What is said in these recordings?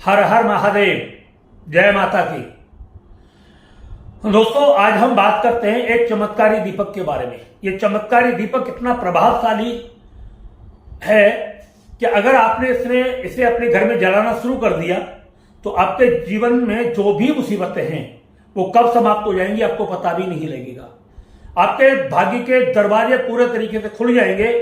हर हर महादेव, जय माता की। दोस्तों, आज हम बात करते हैं एक चमत्कारी दीपक के बारे में। यह चमत्कारी दीपक इतना प्रभावशाली है कि अगर आपने इसे अपने घर में जलाना शुरू कर दिया तो आपके जीवन में जो भी मुसीबतें हैं वो कब समाप्त हो जाएंगी आपको पता भी नहीं लगेगा। आपके भाग्य के दरवाजे पूरे तरीके से खुल जाएंगे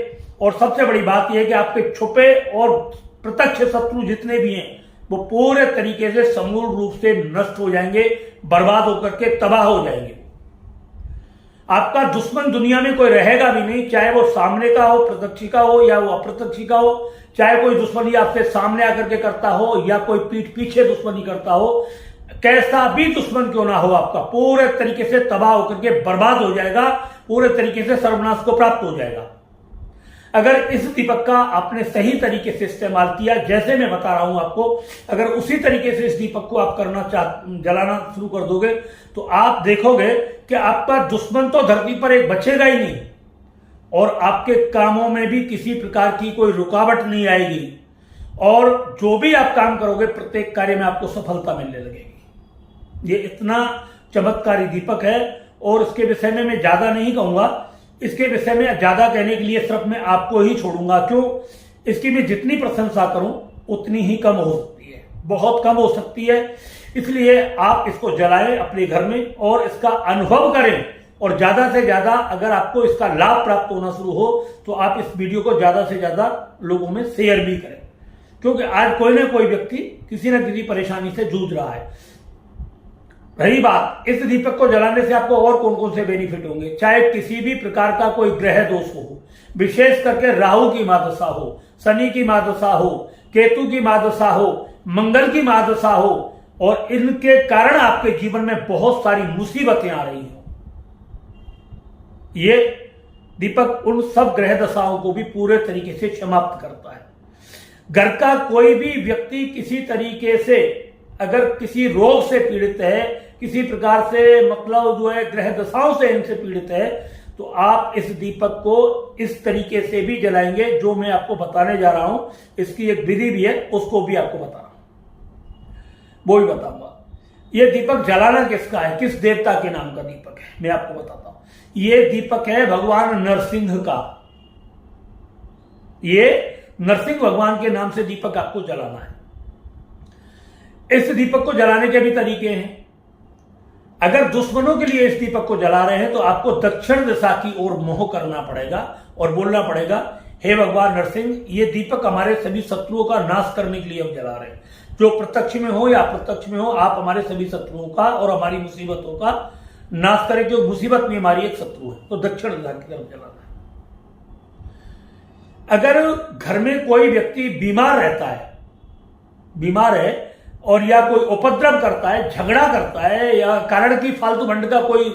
और सबसे बड़ी बात यह है कि आपके छुपे और प्रत्यक्ष शत्रु जितने भी हैं वो पूरे तरीके से समूल रूप से नष्ट हो जाएंगे, बर्बाद होकर के तबाह हो जाएंगे। आपका दुश्मन दुनिया में कोई रहेगा भी नहीं, चाहे वो सामने का हो, प्रत्यक्षी का हो या वो अप्रत्यक्षी का हो, चाहे कोई दुश्मनी आपके सामने आकर के करता हो या कोई पीठ पीछे दुश्मनी करता हो, कैसा भी दुश्मन क्यों ना हो, आपका पूरे तरीके से तबाह होकर के बर्बाद हो जाएगा, पूरे तरीके से सर्वनाश को प्राप्त हो जाएगा। अगर इस दीपक का आपने सही तरीके से इस्तेमाल किया, जैसे मैं बता रहा हूं आपको, अगर उसी तरीके से इस दीपक को आप जलाना शुरू कर दोगे तो आप देखोगे कि आपका दुश्मन तो धरती पर एक बचेगा ही नहीं और आपके कामों में भी किसी प्रकार की कोई रुकावट नहीं आएगी और जो भी आप काम करोगे प्रत्येक कार्य में आपको सफलता मिलने लगेगी। ये इतना चमत्कारी दीपक है और इसके विषय में मैं ज्यादा नहीं कहूंगा। इसके विषय में ज्यादा कहने के लिए सिर्फ मैं आपको ही छोड़ूंगा। क्यों? इसकी मैं जितनी प्रशंसा करूं उतनी ही कम हो सकती है, बहुत कम हो सकती है। इसलिए आप इसको जलाएं अपने घर में और इसका अनुभव करें और ज्यादा से ज्यादा अगर आपको इसका लाभ प्राप्त होना शुरू हो तो आप इस वीडियो को ज्यादा से ज्यादा लोगों में शेयर भी करें, क्योंकि आज कोई ना कोई व्यक्ति किसी न किसी परेशानी से जूझ रहा है। रही बात, इस दीपक को जलाने से आपको और कौन कौन से बेनिफिट होंगे, चाहे किसी भी प्रकार का कोई ग्रह दोष हो, विशेष करके राहु की महादशा हो, शनि की महादशा हो, केतु की महादशा हो, मंगल की महादशा हो और इनके कारण आपके जीवन में बहुत सारी मुसीबतें आ रही हो, ये दीपक उन सब ग्रह दशाओं को भी पूरे तरीके से समाप्त करता है। घर का कोई भी व्यक्ति किसी तरीके से अगर किसी रोग से पीड़ित है, किसी प्रकार से मतलब जो है ग्रह दशाओं से इनसे पीड़ित है, तो आप इस दीपक को इस तरीके से भी जलाएंगे जो मैं आपको बताने जा रहा हूं। इसकी एक विधि भी है, उसको भी आपको बता रहा हूं, वो भी बताऊंगा। यह दीपक जलाना किसका है, किस देवता के नाम का दीपक है, मैं आपको बताता हूं। यह दीपक है भगवान नरसिंह का। ये नरसिंह भगवान के नाम से दीपक आपको जलाना है। इस दीपक को जलाने के भी तरीके हैं। अगर दुश्मनों के लिए इस दीपक को जला रहे हैं तो आपको दक्षिण दिशा की ओर मुंह करना पड़ेगा और बोलना पड़ेगा, हे भगवान नरसिंह, ये दीपक हमारे सभी शत्रुओं का नाश करने के लिए हम जला रहे हैं। जो प्रत्यक्ष में हो या अप्रत्यक्ष में हो, आप हमारे सभी शत्रुओं का और हमारी मुसीबतों का नाश करें, क्योंकि मुसीबत में हमारी एक शत्रु है। तो दक्षिण दिशा की तरफ जलाना है। अगर घर में कोई व्यक्ति बीमार रहता है, बीमार है और या कोई उपद्रव करता है, झगड़ा करता है या कारण की फालतू भंड का कोई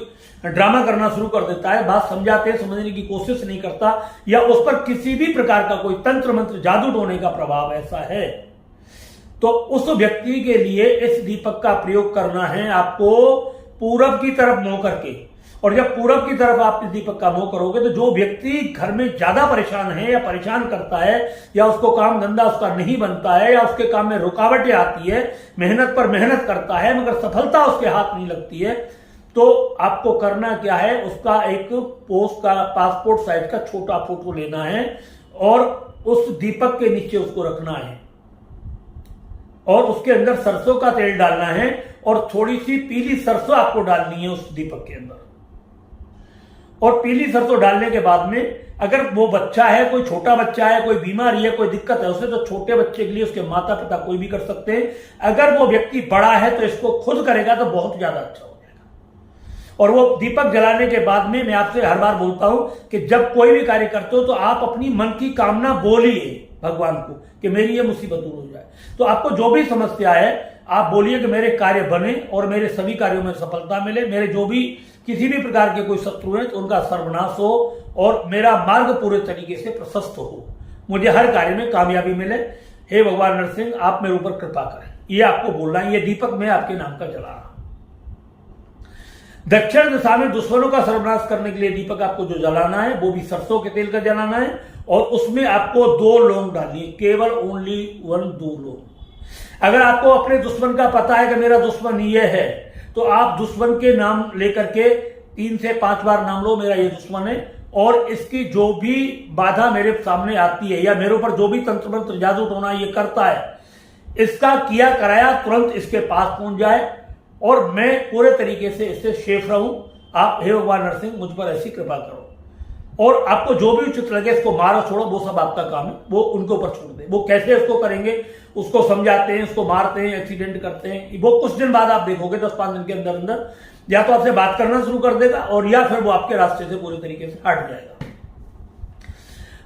ड्रामा करना शुरू कर देता है, बात समझाते समझने की कोशिश नहीं करता या उस पर किसी भी प्रकार का कोई तंत्र मंत्र जादू टोने का प्रभाव ऐसा है, तो उस व्यक्ति के लिए इस दीपक का प्रयोग करना है आपको पूरब की तरफ मुंह करके। और जब पूरब की तरफ आप इस दीपक का मुंह करोगे तो जो व्यक्ति घर में ज्यादा परेशान है या परेशान करता है या उसको काम धंधा उसका नहीं बनता है या उसके काम में रुकावटें आती है, मेहनत पर मेहनत करता है मगर सफलता उसके हाथ नहीं लगती है, तो आपको करना क्या है, उसका एक पासपोर्ट साइज का छोटा फोटो लेना है और उस दीपक के नीचे उसको रखना है और उसके अंदर सरसों का तेल डालना है और थोड़ी सी पीली सरसों आपको डालनी है उस दीपक के अंदर। और पीली सरसों डालने के बाद में अगर वो बच्चा है, कोई छोटा बच्चा है, कोई बीमारी है, कोई दिक्कत है उसे, तो छोटे बच्चे के लिए उसके माता पिता कोई भी कर सकते हैं। अगर वो व्यक्ति बड़ा है तो इसको खुद करेगा तो बहुत ज्यादा अच्छा हो जाएगा। और वो दीपक जलाने के बाद में मैं आपसे हर बार बोलता हूं कि जब कोई भी कार्य करते हो तो आप अपनी मन की कामना बोलिए भगवान को कि मेरी ये मुसीबत दूर हो जाए। तो आपको जो भी समस्या है आप बोलिए कि मेरे कार्य बने और मेरे सभी कार्यों में सफलता मिले, मेरे जो भी किसी भी प्रकार के कोई शत्रु हैं तो उनका सर्वनाश हो और मेरा मार्ग पूरे तरीके से प्रशस्त हो, मुझे हर कार्य में कामयाबी मिले। हे भगवान नरसिंह, आप मेरे ऊपर कृपा करें, ये आपको बोलना है। ये दीपक मैं आपके नाम का जला रहा हूं। दक्षिण दिशा में दुश्मनों का सर्वनाश करने के लिए दीपक आपको जो जलाना है वो भी सरसों के तेल का जलाना है और उसमें आपको 2 लौंग डालनी है, केवल ओनली 1 2 लौंग। अगर आपको अपने दुश्मन का पता है कि मेरा दुश्मन ये है, तो आप दुश्मन के नाम लेकर के 3 से 5 बार नाम लो, मेरा ये दुश्मन है, और इसकी जो भी बाधा मेरे सामने आती है या मेरे ऊपर जो भी तंत्र मंत्र जादू टोना ये करता है, इसका किया कराया तुरंत इसके पास पहुंच जाए और मैं पूरे तरीके से इससे सेफ रहूं। आप हे भगवान नरसिंह मुझ पर ऐसी कृपा करो। और आपको जो भी उचित लगे इसको मारो छोड़ो, वो सब आपका काम है, वो उनके ऊपर छोड़ दे। वो कैसे इसको करेंगे, उसको समझाते हैं, उसको मारते हैं, एक्सीडेंट करते हैं, वो कुछ दिन बाद आप देखोगे 10-5 दिन के अंदर अंदर या तो आपसे बात करना शुरू कर देगा और या फिर वो आपके रास्ते से पूरी तरीके से हट जाएगा।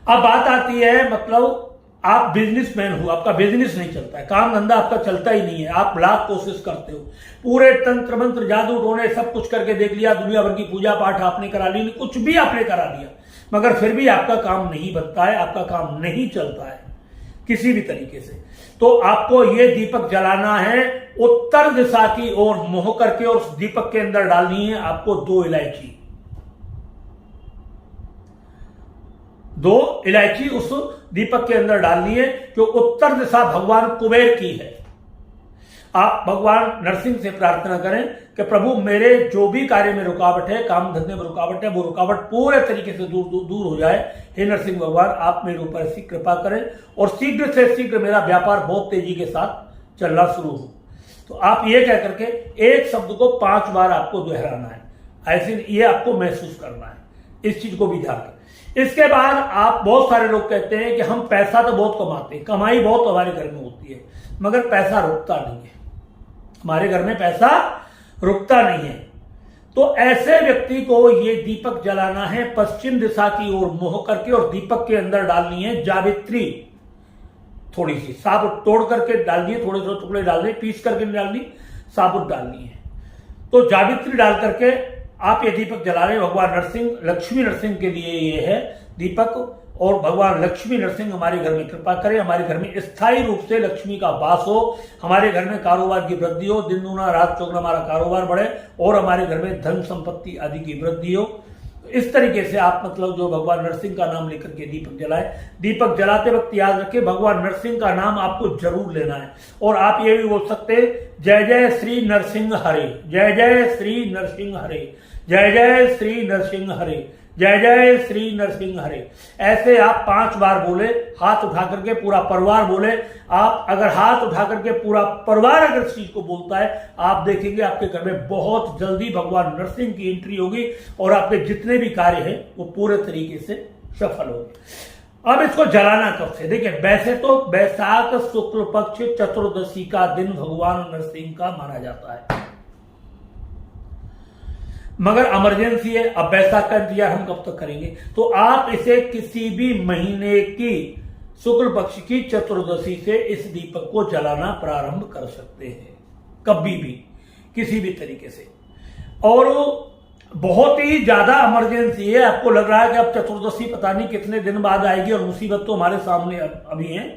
अब बात आती है, मतलब आप बिजनेसमैन हो, आपका बिजनेस नहीं चलता है, काम धंधा आपका चलता ही नहीं है, आप लाख कोशिश करते हो, पूरे तंत्र मंत्र जादू टोने सब कुछ करके देख लिया, दुनिया भर की पूजा पाठ आपने करा ली, कुछ भी आपने करा लिया, मगर फिर भी आपका काम नहीं बनता है, आपका काम नहीं चलता है किसी भी तरीके से। तो आपको ये दीपक जलाना है उत्तर दिशा की ओर मुंह करके, और उस दीपक के अंदर डालनी है आपको 2 इलायची उस दीपक के अंदर डालनी है, जो उत्तर दिशा भगवान कुबेर की है। आप भगवान नरसिंह से प्रार्थना करें कि प्रभु मेरे जो भी कार्य में रुकावट है, काम धंधे में रुकावट है, वो रुकावट पूरे तरीके से दूर हो जाए। हे नरसिंह भगवान, आप मेरे ऊपर ऐसी कृपा करें और शीघ्र से शीघ्र मेरा व्यापार बहुत तेजी के साथ चलना शुरू हो। तो आप ये कह करके एक शब्द को 5 बार आपको दोहराना है, ऐसे ये आपको महसूस करना है, इस चीज को भी ध्यान रखें। इसके बाद आप, बहुत सारे लोग कहते हैं कि हम पैसा तो बहुत कमाते हैं, कमाई बहुत हमारे घर में होती है, मगर पैसा रुकता नहीं है, हमारे घर में पैसा रुकता नहीं है। तो ऐसे व्यक्ति को ये दीपक जलाना है पश्चिम दिशा की ओर मुंह करके, और दीपक के अंदर डालनी है जावित्री, थोड़ी सी साबुत तोड़ करके डालनी है, थोड़े थोड़े टुकड़े डालने, पीस करके नहीं डालनी, साबुत डालनी है। तो जावित्री डाल करके आप ये दीपक जला रहे हैं। भगवान नरसिंह, लक्ष्मी नरसिंह के लिए ये है दीपक, और भगवान लक्ष्मी नरसिंह हमारे घर में कृपा करें, हमारे घर में स्थायी रूप से लक्ष्मी का वास हो, हमारे घर में कारोबार की वृद्धि हो, दिन दूना रात चौगुना हमारा कारोबार बढ़े, और हमारे घर में धन संपत्ति आदि की वृद्धि हो। इस तरीके से आप, मतलब जो भगवान नरसिंह का नाम लेकर के दीपक जलाएं। दीपक जलाते वक्त याद रखें भगवान नरसिंह का नाम आपको जरूर लेना है, और आप ये भी बोल सकते हैं, जय जय श्री नरसिंह हरे, जय जय श्री नरसिंह हरे, जय जय श्री नरसिंह हरे, जय जय श्री नरसिंह हरे। ऐसे आप 5 बार बोले, हाथ उठा करके पूरा परिवार बोले। आप अगर हाथ उठा करके पूरा परिवार अगर इस चीज को बोलता है, आप देखेंगे आपके घर में बहुत जल्दी भगवान नरसिंह की एंट्री होगी, और आपके जितने भी कार्य हैं वो पूरे तरीके से सफल होंगे। अब इसको जलाना कब से, देखिए वैसे तो बैसाख शुक्ल पक्ष चतुर्दशी का दिन भगवान नरसिंह का माना जाता है, मगर इमरजेंसी है, अब बैसाख का इंतजार हम कब तक करेंगे। तो आप इसे किसी भी महीने की शुक्ल पक्ष की चतुर्दशी से इस दीपक को जलाना प्रारंभ कर सकते हैं, कभी भी किसी भी तरीके से। और बहुत ही ज्यादा इमरजेंसी है, आपको लग रहा है कि अब चतुर्दशी पता नहीं कितने दिन बाद आएगी और मुसीबत तो हमारे सामने अभी है,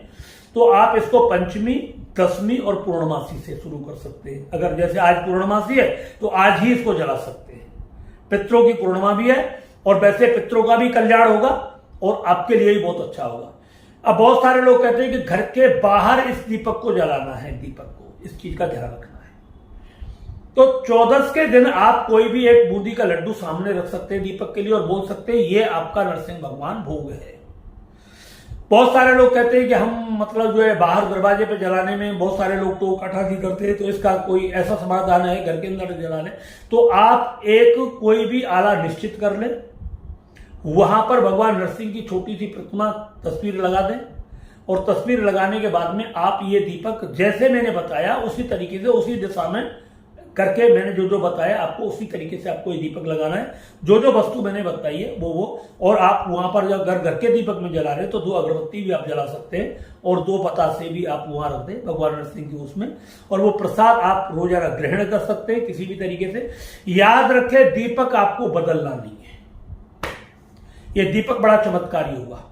तो आप इसको पंचमी, दशमी और पूर्णमासी से शुरू कर सकते हैं। अगर जैसे आज पूर्णमासी है तो आज ही इसको जला सकते हैं, पितरों की पूर्णिमा भी है, और वैसे पितरों का भी कल्याण होगा और आपके लिए भी बहुत अच्छा होगा। अब बहुत सारे लोग कहते हैं कि घर के बाहर इस दीपक को जलाना है, दीपक को, इस चीज का ध्यान रखना है। तो 14 के दिन आप कोई भी एक बूंदी का लड्डू सामने रख सकते हैं दीपक के लिए, और बोल सकते हैं ये आपका नरसिंह भगवान भोग है। बहुत सारे लोग कहते हैं कि हम, मतलब जो है बाहर दरवाजे पे जलाने में बहुत सारे लोग तो कटाखी करते हैं, तो इसका कोई ऐसा समाधान है घर के अंदर जला लें। तो आप एक कोई भी आला निश्चित कर लें, वहां पर भगवान नरसिंह की छोटी सी प्रतिमा, तस्वीर लगा दें, और तस्वीर लगाने के बाद में आप ये दीपक जैसे मैंने बताया उसी तरीके से, उसी दिशा में करके, मैंने जो जो बताया आपको उसी तरीके से आपको ये दीपक लगाना है। जो जो वस्तु मैंने बताई है वो और आप वहां पर जब घर के दीपक में जला रहे तो 2 अगरबत्ती भी आप जला सकते हैं, और 2 बतासे भी आप वहां रख दें भगवान नरसिंह की उसमें, और वो प्रसाद आप रोजाना ग्रहण कर सकते हैं किसी भी तरीके से। याद रखें दीपक आपको बदलना नहीं है, ये दीपक बड़ा चमत्कारी होगा।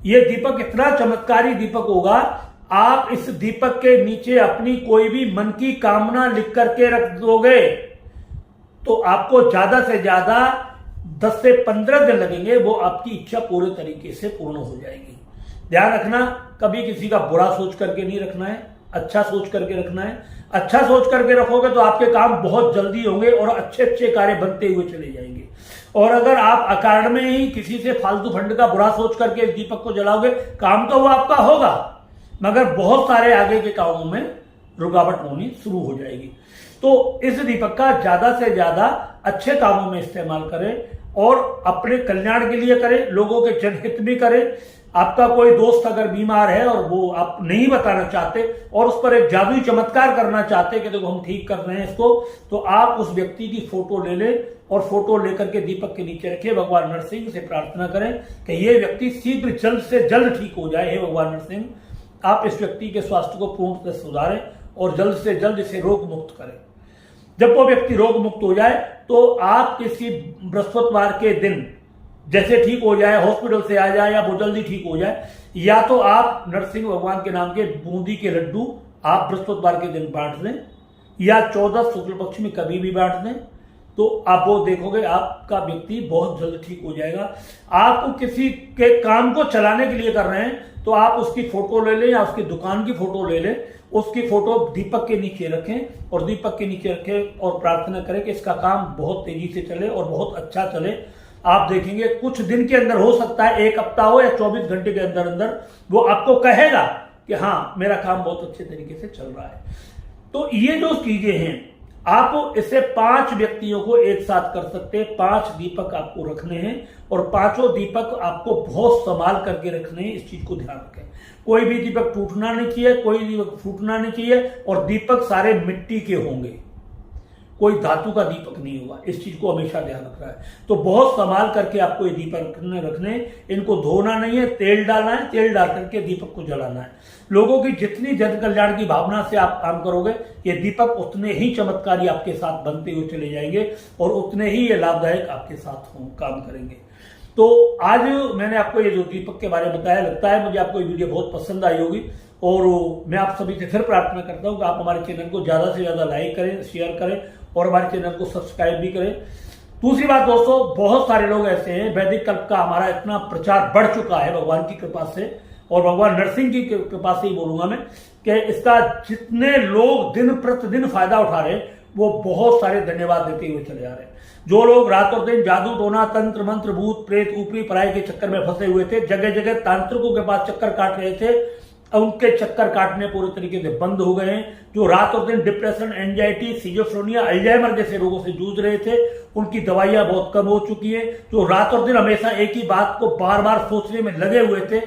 ये दीपक इतना चमत्कारी दीपक होगा, आप इस दीपक के नीचे अपनी कोई भी मन की कामना लिख करके रख दोगे तो आपको ज्यादा से ज्यादा 10 से 15 दिन लगेंगे, वो आपकी इच्छा पूरे तरीके से पूर्ण हो जाएगी। ध्यान रखना, कभी किसी का बुरा सोच करके नहीं रखना है, अच्छा सोच करके रखना है। अच्छा सोच करके रखोगे तो आपके काम बहुत जल्दी होंगे और अच्छे अच्छे कार्य बनते हुए चले जाएंगे। और अगर आप अकारण में ही किसी से फालतू फंड का बुरा सोच करके इस दीपक को जलाओगे, काम तो वो आपका होगा मगर बहुत सारे आगे के कामों में रुकावट होनी शुरू हो जाएगी। तो इस दीपक का ज्यादा से ज्यादा अच्छे कामों में इस्तेमाल करें और अपने कल्याण के लिए करें, लोगों के जनहित भी करें। आपका कोई दोस्त अगर बीमार है और वो आप नहीं बताना चाहते और उस पर एक जादुई चमत्कार करना चाहते कि देखो हम ठीक कर रहे हैं इसको, तो आप उस व्यक्ति की फोटो ले लें और फोटो लेकर के दीपक के नीचे रखें। भगवान नरसिंह से प्रार्थना करें कि ये व्यक्ति शीघ्र जल्द से जल्द ठीक हो जाए। हे भगवान नरसिंह, आप इस व्यक्ति के स्वास्थ्य को पूर्णतः सुधारें और जल्द से जल्द इसे रोग मुक्त करें। जब वो व्यक्ति रोग मुक्त हो जाए तो आप किसी बृहस्पतिवार के दिन जैसे ठीक हो जाए, हॉस्पिटल से आ जाए या वो जल्दी ठीक हो जाए, या तो आप नरसिंह भगवान के नाम के बूंदी के लड्डू आप बृहस्पतिवार के दिन बांट दें या 14 शुक्ल पक्ष में कभी भी बांट दें, तो आप वो देखोगे आपका व्यक्ति बहुत जल्द ठीक हो जाएगा। आप किसी के काम को चलाने के लिए कर रहे हैं तो आप उसकी फोटो ले लें या उसकी दुकान की फोटो ले लें, उसकी फोटो दीपक के नीचे रखें और दीपक के नीचे रखें और प्रार्थना करें कि इसका काम बहुत तेजी से चले और बहुत अच्छा चले। आप देखेंगे कुछ दिन के अंदर, हो सकता है 1 हफ्ता हो या 24 घंटे के अंदर अंदर, वो आपको कहेगा कि हाँ मेरा काम बहुत अच्छे तरीके से चल रहा है। तो ये जो चीजें हैं, आप इसे 5 व्यक्तियों को एक साथ कर सकते हैं। 5 दीपक आपको रखने हैं और 5 दीपक आपको बहुत संभाल करके रखने हैं। इस चीज को ध्यान रखें, कोई भी दीपक टूटना नहीं चाहिए, कोई दीपक फूटना नहीं चाहिए और दीपक सारे मिट्टी के होंगे, कोई धातु का दीपक नहीं होगा। इस चीज को हमेशा ध्यान रखना है। तो बहुत संभाल करके आपको ये दीपक रखने, इनको धोना नहीं है, तेल डालना है, तेल डाल करके दीपक को जलाना है। लोगों की जितनी जन कल्याण की भावना से आप काम करोगे, ये दीपक उतने ही चमत्कारी आपके साथ बनते हुए चले जाएंगे और उतने ही ये लाभदायक आपके साथ काम करेंगे। तो आज मैंने आपको ये जो दीपक के बारे में बताया, लगता है मुझे आपको ये वीडियो बहुत पसंद आई होगी और मैं आप सभी से फिर प्रार्थना करता हूं कि आप हमारे चैनल को ज्यादा से ज्यादा लाइक करें, शेयर करें और हमारे चैनल को सब्सक्राइब भी करें। दूसरी बात दोस्तों, बहुत सारे लोग ऐसे हैं, वैदिक कल्प का हमारा इतना प्रचार बढ़ चुका है भगवान की कृपा से और भगवान नरसिंह की कृपा से ही बोलूंगा मैं, कि इसका जितने लोग दिन प्रतिदिन फायदा उठा रहे हैं वो बहुत सारे धन्यवाद देते हुए चले जा रहे हैं। जो लोग रात और दिन जादू टोना तंत्र मंत्र भूत प्रेत ऊपरी पराई के चक्कर में फंसे हुए थे, जगह जगह तांत्रिकों के पास चक्कर काट रहे थे, उनके चक्कर काटने पूरे तरीके से बंद हो गए हैं। जो रात और दिन डिप्रेशन, एंजाइटी, सिजोफ्रेनिया, अल्जाइमर जैसे रोगों से जूझ रहे थे, उनकी दवाइयां बहुत कम हो चुकी है। जो रात और दिन हमेशा एक ही बात को बार बार सोचने में लगे हुए थे,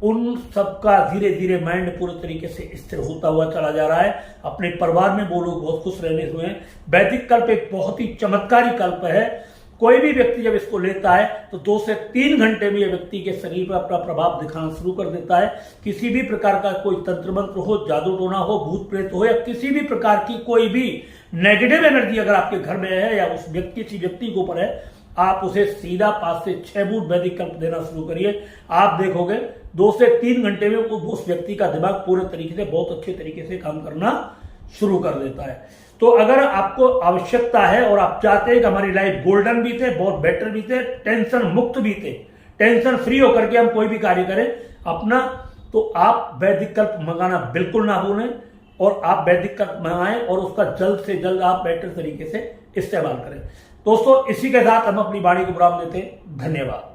उन सबका धीरे धीरे माइंड पूरे तरीके से स्थिर होता हुआ चला जा रहा है। अपने परिवार में वो लोग बहुत खुश रहने हुए हैं। वैदिक कल्प एक बहुत ही चमत्कारी कल्प है। कोई भी व्यक्ति जब इसको लेता है तो 2 से 3 घंटे में यह व्यक्ति के शरीर पर अपना प्रभाव दिखाना शुरू कर देता है। किसी भी प्रकार का कोई तंत्र मंत्र हो, जादू टोना हो, भूत प्रेत हो या किसी भी प्रकार की कोई भी नेगेटिव एनर्जी अगर आपके घर में है या उस किसी व्यक्ति के ऊपर है, आप उसे सीधा 5 से 6 बूंद वैदिक कल्प देना शुरू करिए। आप देखोगे 2 से 3 घंटे में उस व्यक्ति का दिमाग पूरे तरीके से बहुत अच्छे तरीके से काम करना शुरू कर देता है। तो अगर आपको आवश्यकता है और आप चाहते हैं कि हमारी लाइफ गोल्डन बीते, बहुत बेटर बीते, टेंशन मुक्त बीते, टेंशन फ्री होकर के हम कोई भी कार्य करें अपना, तो आप वैदिक कल्प मंगाना बिल्कुल ना भूलें और आप वैदिक कल्प मंगाएं और उसका जल्द से जल्द आप बेटर तरीके से इस्तेमाल करें। दोस्तों, इसी के साथ हम अपनी वाणी को विराम देते हैं। धन्यवाद।